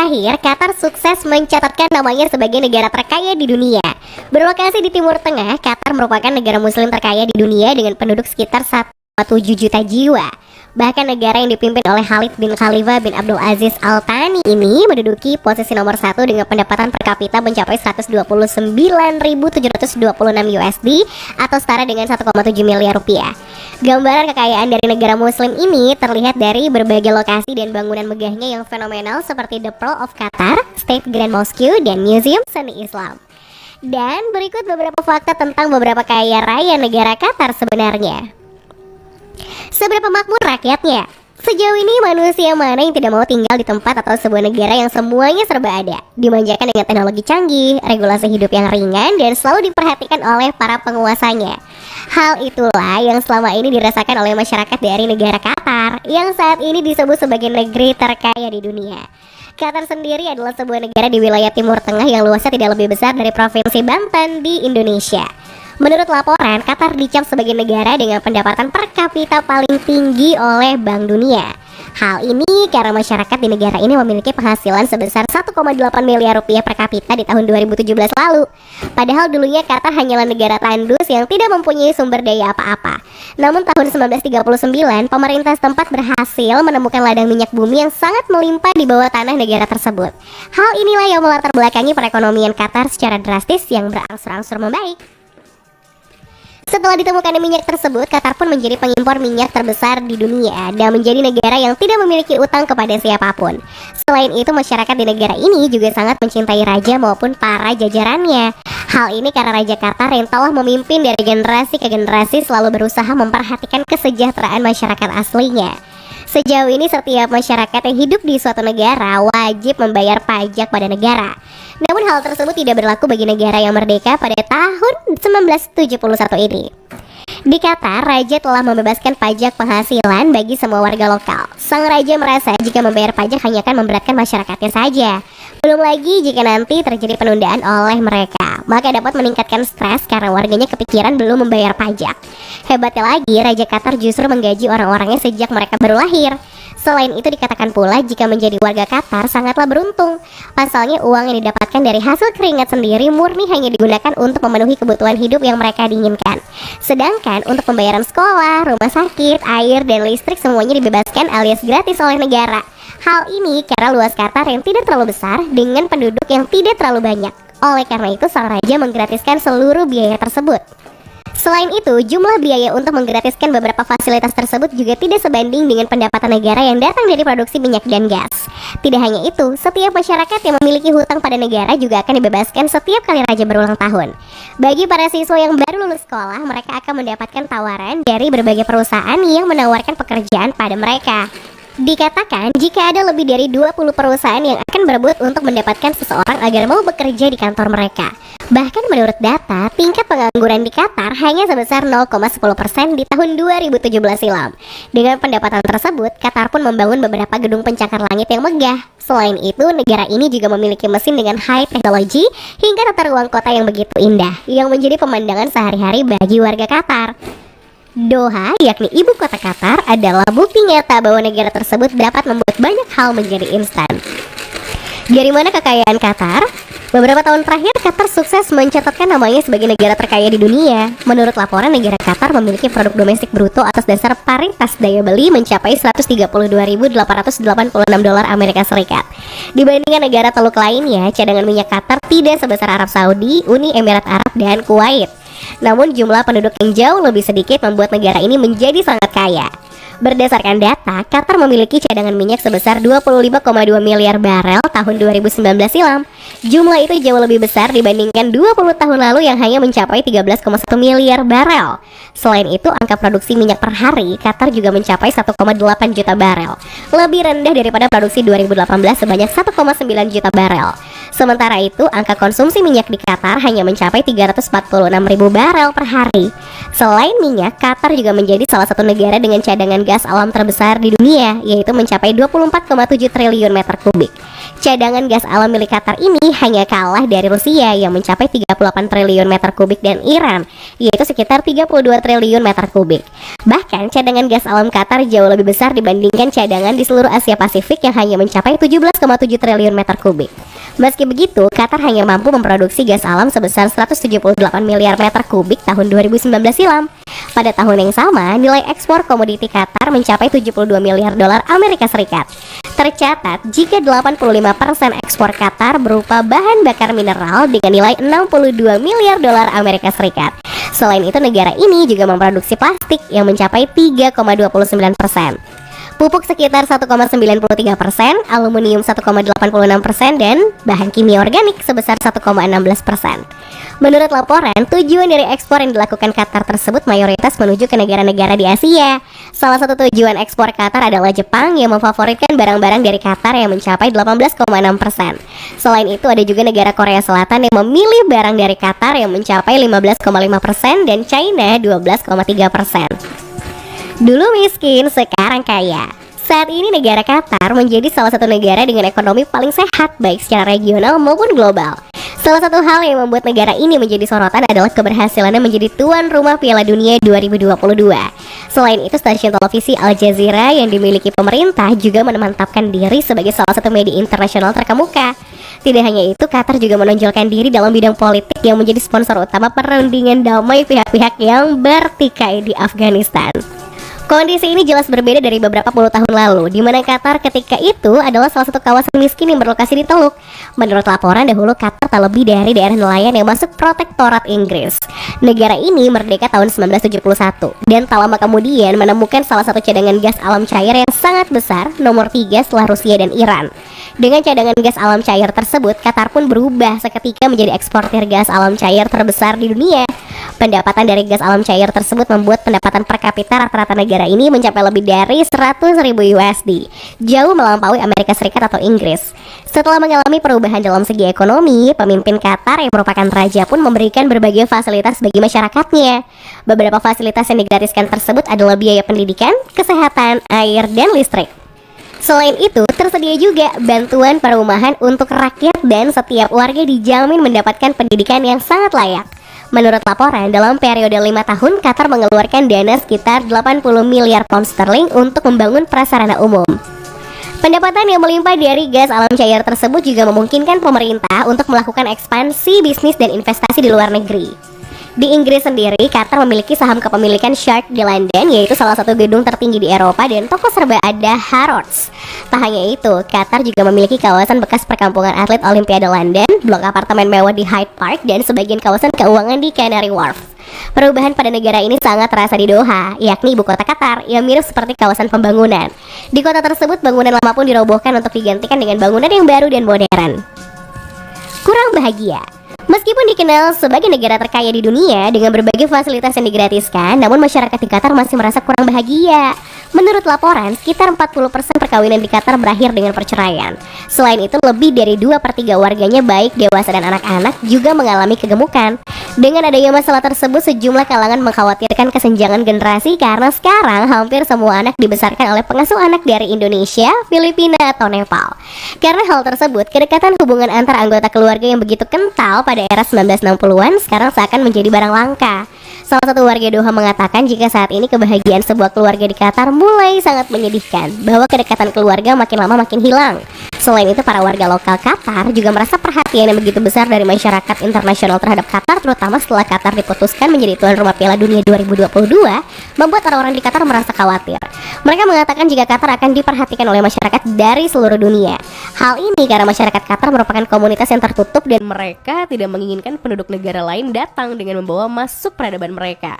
terakhir, Qatar sukses mencatatkan namanya sebagai negara terkaya di dunia. Berlokasi di Timur Tengah, Qatar merupakan negara muslim terkaya di dunia dengan penduduk sekitar 1,7 juta jiwa. Bahkan negara yang dipimpin oleh Khalid bin Khalifa bin Abdul Aziz Al Thani ini menduduki posisi nomor 1 dengan pendapatan per kapita mencapai 129.726 USD atau setara dengan 1,7 miliar rupiah. Gambaran kekayaan dari negara muslim ini terlihat dari berbagai lokasi dan bangunan megahnya yang fenomenal seperti The Pearl of Qatar, State Grand Mosque, dan Museum Seni Islam. Dan berikut beberapa fakta tentang beberapa kaya raya negara Qatar sebenarnya. Seberapa makmur rakyatnya? Sejauh ini manusia mana yang tidak mau tinggal di tempat atau sebuah negara yang semuanya serba ada, dimanjakan dengan teknologi canggih, regulasi hidup yang ringan, dan selalu diperhatikan oleh para penguasanya. Hal itulah yang selama ini dirasakan oleh masyarakat dari negara Qatar, yang saat ini disebut sebagai negeri terkaya di dunia. Qatar sendiri adalah sebuah negara di wilayah Timur Tengah yang luasnya tidak lebih besar dari Provinsi Banten di Indonesia. Menurut laporan, Qatar dicap sebagai negara dengan pendapatan per kapita paling tinggi oleh Bank Dunia. Hal ini karena masyarakat di negara ini memiliki penghasilan sebesar 1,8 miliar rupiah per kapita di tahun 2017 lalu. Padahal dulunya Qatar hanyalah negara tandus yang tidak mempunyai sumber daya apa-apa. Namun tahun 1939, pemerintah setempat berhasil menemukan ladang minyak bumi yang sangat melimpah di bawah tanah negara tersebut. Hal inilah yang melatar belakangi perekonomian Qatar secara drastis yang berangsur-angsur membaik. Setelah ditemukannya minyak tersebut, Qatar pun menjadi pengimpor minyak terbesar di dunia dan menjadi negara yang tidak memiliki utang kepada siapapun. Selain itu, masyarakat di negara ini juga sangat mencintai raja maupun para jajarannya. Hal ini karena Raja Qatar yang telah memimpin dari generasi ke generasi selalu berusaha memperhatikan kesejahteraan masyarakat aslinya. Sejauh ini setiap masyarakat yang hidup di suatu negara wajib membayar pajak pada negara. Namun hal tersebut tidak berlaku bagi negara yang merdeka pada tahun 1971 ini. Di Qatar, raja telah membebaskan pajak penghasilan bagi semua warga lokal. Sang raja merasa jika membayar pajak hanya akan memberatkan masyarakatnya saja. Belum lagi jika nanti terjadi penundaan oleh mereka, maka dapat meningkatkan stres karena warganya kepikiran belum membayar pajak. Hebatnya lagi, Raja Qatar justru menggaji orang-orangnya sejak mereka baru lahir. Selain itu dikatakan pula jika menjadi warga Qatar sangatlah beruntung. Pasalnya uang yang didapatkan dari hasil keringat sendiri murni hanya digunakan untuk memenuhi kebutuhan hidup yang mereka diinginkan. Sedangkan untuk pembayaran sekolah, rumah sakit, air, dan listrik semuanya dibebaskan alias gratis oleh negara. Hal ini karena luas Qatar yang tidak terlalu besar dengan penduduk yang tidak terlalu banyak. Oleh karena itu sang raja menggratiskan seluruh biaya tersebut. Selain itu, jumlah biaya untuk menggratiskan beberapa fasilitas tersebut juga tidak sebanding dengan pendapatan negara yang datang dari produksi minyak dan gas. Tidak hanya itu, setiap masyarakat yang memiliki hutang pada negara juga akan dibebaskan setiap kali raja berulang tahun. Bagi para siswa yang baru lulus sekolah, mereka akan mendapatkan tawaran dari berbagai perusahaan yang menawarkan pekerjaan pada mereka. Dikatakan jika ada lebih dari 20 perusahaan yang akan berebut untuk mendapatkan seseorang agar mau bekerja di kantor mereka. Bahkan menurut data, tingkat pengangguran di Qatar hanya sebesar 0,10% di tahun 2017 silam. Dengan pendapatan tersebut, Qatar pun membangun beberapa gedung pencakar langit yang megah. Selain itu, negara ini juga memiliki mesin dengan high technology hingga tata ruang kota yang begitu indah, yang menjadi pemandangan sehari-hari bagi warga Qatar. Doha, yakni ibu kota Qatar, adalah bukti nyata bahwa negara tersebut dapat membuat banyak hal menjadi instan. Dari mana kekayaan Qatar? Beberapa tahun terakhir, Qatar sukses mencatatkan namanya sebagai negara terkaya di dunia. Menurut laporan, negara Qatar memiliki produk domestik bruto atas dasar paritas daya beli mencapai 132.886 dolar Amerika Serikat. Dibandingkan negara Teluk lainnya, cadangan minyak Qatar tidak sebesar Arab Saudi, Uni Emirat Arab, dan Kuwait. Namun jumlah penduduk yang jauh lebih sedikit membuat negara ini menjadi sangat kaya. Berdasarkan data, Qatar memiliki cadangan minyak sebesar 25,2 miliar barel tahun 2019 silam. Jumlah itu jauh lebih besar dibandingkan 20 tahun lalu yang hanya mencapai 13,1 miliar barel. Selain itu, angka produksi minyak per hari Qatar juga mencapai 1,8 juta barel, lebih rendah daripada produksi 2018 sebanyak 1,9 juta barel. Sementara itu, angka konsumsi minyak di Qatar hanya mencapai 346.000 barel per hari. Selain minyak, Qatar juga menjadi salah satu negara dengan cadangan gas alam terbesar di dunia, yaitu mencapai 24,7 triliun meter kubik. Cadangan gas alam milik Qatar ini hanya kalah dari Rusia yang mencapai 38 triliun meter kubik dan Iran, yaitu sekitar 32 triliun meter kubik. Bahkan cadangan gas alam Qatar jauh lebih besar dibandingkan cadangan di seluruh Asia Pasifik yang hanya mencapai 17,7 triliun meter kubik. Meski begitu, Qatar hanya mampu memproduksi gas alam sebesar 178 miliar meter kubik tahun 2019 silam. Pada tahun yang sama, nilai ekspor komoditi Qatar mencapai 72 miliar dolar Amerika Serikat. Tercatat, jika 85% ekspor Qatar berupa bahan bakar mineral dengan nilai 62 miliar dolar Amerika Serikat. Selain itu, negara ini juga memproduksi plastik yang mencapai 3,29%. Pupuk sekitar 1,93%, aluminium 1,86%, dan bahan kimia organik sebesar 1,16%. Menurut laporan, tujuan dari ekspor yang dilakukan Qatar tersebut mayoritas menuju ke negara-negara di Asia. Salah satu tujuan ekspor Qatar adalah Jepang yang memfavoritkan barang-barang dari Qatar yang mencapai 18,6%. Selain itu, ada juga negara Korea Selatan yang memilih barang dari Qatar yang mencapai 15,5% dan China 12,3%. Dulu miskin, sekarang kaya. Saat ini negara Qatar menjadi salah satu negara dengan ekonomi paling sehat baik secara regional maupun global. Salah satu hal yang membuat negara ini menjadi sorotan adalah keberhasilannya menjadi tuan rumah Piala Dunia 2022. Selain itu, stasiun televisi Al Jazeera yang dimiliki pemerintah juga memantapkan diri sebagai salah satu media internasional terkemuka. Tidak hanya itu, Qatar juga menonjolkan diri dalam bidang politik yang menjadi sponsor utama perundingan damai pihak-pihak yang bertikai di Afghanistan. Kondisi ini jelas berbeda dari beberapa puluh tahun lalu, di mana Qatar ketika itu adalah salah satu kawasan miskin yang berlokasi di Teluk. Menurut laporan, dahulu Qatar tak lebih dari daerah nelayan yang masuk protektorat Inggris. Negara ini merdeka tahun 1971, dan tak lama kemudian menemukan salah satu cadangan gas alam cair yang sangat besar, nomor 3 setelah Rusia dan Iran. Dengan cadangan gas alam cair tersebut, Qatar pun berubah seketika menjadi eksportir gas alam cair terbesar di dunia. Pendapatan dari gas alam cair tersebut membuat pendapatan per kapita rata-rata negara ini mencapai lebih dari 100.000 USD, jauh melampaui Amerika Serikat atau Inggris. Setelah mengalami perubahan dalam segi ekonomi, pemimpin Qatar yang merupakan raja pun memberikan berbagai fasilitas bagi masyarakatnya. Beberapa fasilitas yang digratiskan tersebut adalah biaya pendidikan, kesehatan, air, dan listrik. Selain itu, tersedia juga bantuan perumahan untuk rakyat dan setiap warga dijamin mendapatkan pendidikan yang sangat layak. Menurut laporan, dalam periode 5 tahun, Qatar mengeluarkan dana sekitar 80 miliar pound sterling untuk membangun prasarana umum. Pendapatan yang melimpah dari gas alam cair tersebut juga memungkinkan pemerintah untuk melakukan ekspansi bisnis dan investasi di luar negeri. Di Inggris sendiri, Qatar memiliki saham kepemilikan Shark di London, yaitu salah satu gedung tertinggi di Eropa, dan toko serba ada Harrods. Tak hanya itu, Qatar juga memiliki kawasan bekas perkampungan atlet Olimpiade London, blok apartemen mewah di Hyde Park, dan sebagian kawasan keuangan di Canary Wharf. Perubahan pada negara ini sangat terasa di Doha, yakni ibu kota Qatar, yang mirip seperti kawasan pembangunan. Di kota tersebut, bangunan lama pun dirobohkan untuk digantikan dengan bangunan yang baru dan modern. Kurang bahagia. Meskipun dikenal sebagai negara terkaya di dunia dengan berbagai fasilitas yang digratiskan, namun masyarakat di Qatar masih merasa kurang bahagia. Menurut laporan, sekitar 40% perkawinan di Qatar berakhir dengan perceraian. Selain itu, lebih dari 2/3 warganya baik dewasa dan anak-anak juga mengalami kegemukan. Dengan adanya masalah tersebut, sejumlah kalangan mengkhawatirkan kesenjangan generasi karena sekarang hampir semua anak dibesarkan oleh pengasuh anak dari Indonesia, Filipina, atau Nepal. Karena hal tersebut, kedekatan hubungan antar anggota keluarga yang begitu kental pada era 1960-an sekarang seakan menjadi barang langka. Salah satu warga Doha mengatakan jika saat ini kebahagiaan sebuah keluarga di Qatar mulai sangat menyedihkan, bahwa kedekatan keluarga makin lama makin hilang. Selain itu, para warga lokal Qatar juga merasa perhatian yang begitu besar dari masyarakat internasional terhadap Qatar, terutama setelah Qatar diputuskan menjadi tuan rumah Piala Dunia 2022, membuat orang-orang di Qatar merasa khawatir. Mereka mengatakan jika Qatar akan diperhatikan oleh masyarakat dari seluruh dunia. Hal ini karena masyarakat Qatar merupakan komunitas yang tertutup dan mereka tidak menginginkan penduduk negara lain datang dengan membawa masuk peradaban mereka.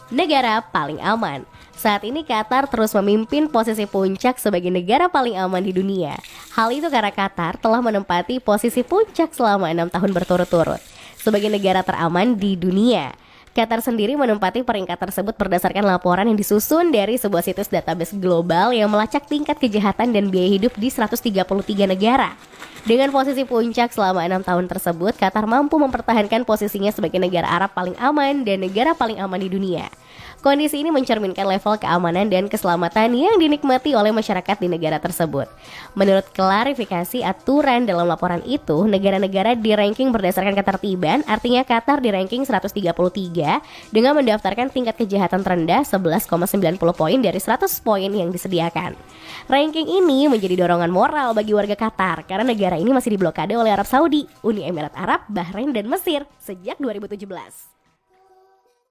Negara paling aman. Saat ini Qatar terus memimpin posisi puncak sebagai negara paling aman di dunia. Hal itu karena Qatar telah menempati posisi puncak selama 6 tahun berturut-turut sebagai negara teraman di dunia. Qatar sendiri menempati peringkat tersebut berdasarkan laporan yang disusun dari sebuah situs database global yang melacak tingkat kejahatan dan biaya hidup di 133 negara. Dengan posisi puncak selama 6 tahun tersebut, Qatar mampu mempertahankan posisinya sebagai negara Arab paling aman dan negara paling aman di dunia. Kondisi ini mencerminkan level keamanan dan keselamatan yang dinikmati oleh masyarakat di negara tersebut. Menurut klarifikasi aturan dalam laporan itu, negara-negara di ranking berdasarkan ketertiban, artinya Qatar di ranking 133 dengan mendaftarkan tingkat kejahatan terendah 11,90 poin dari 100 poin yang disediakan. Ranking ini menjadi dorongan moral bagi warga Qatar karena negara ini masih diblokade oleh Arab Saudi, Uni Emirat Arab, Bahrain, dan Mesir sejak 2017.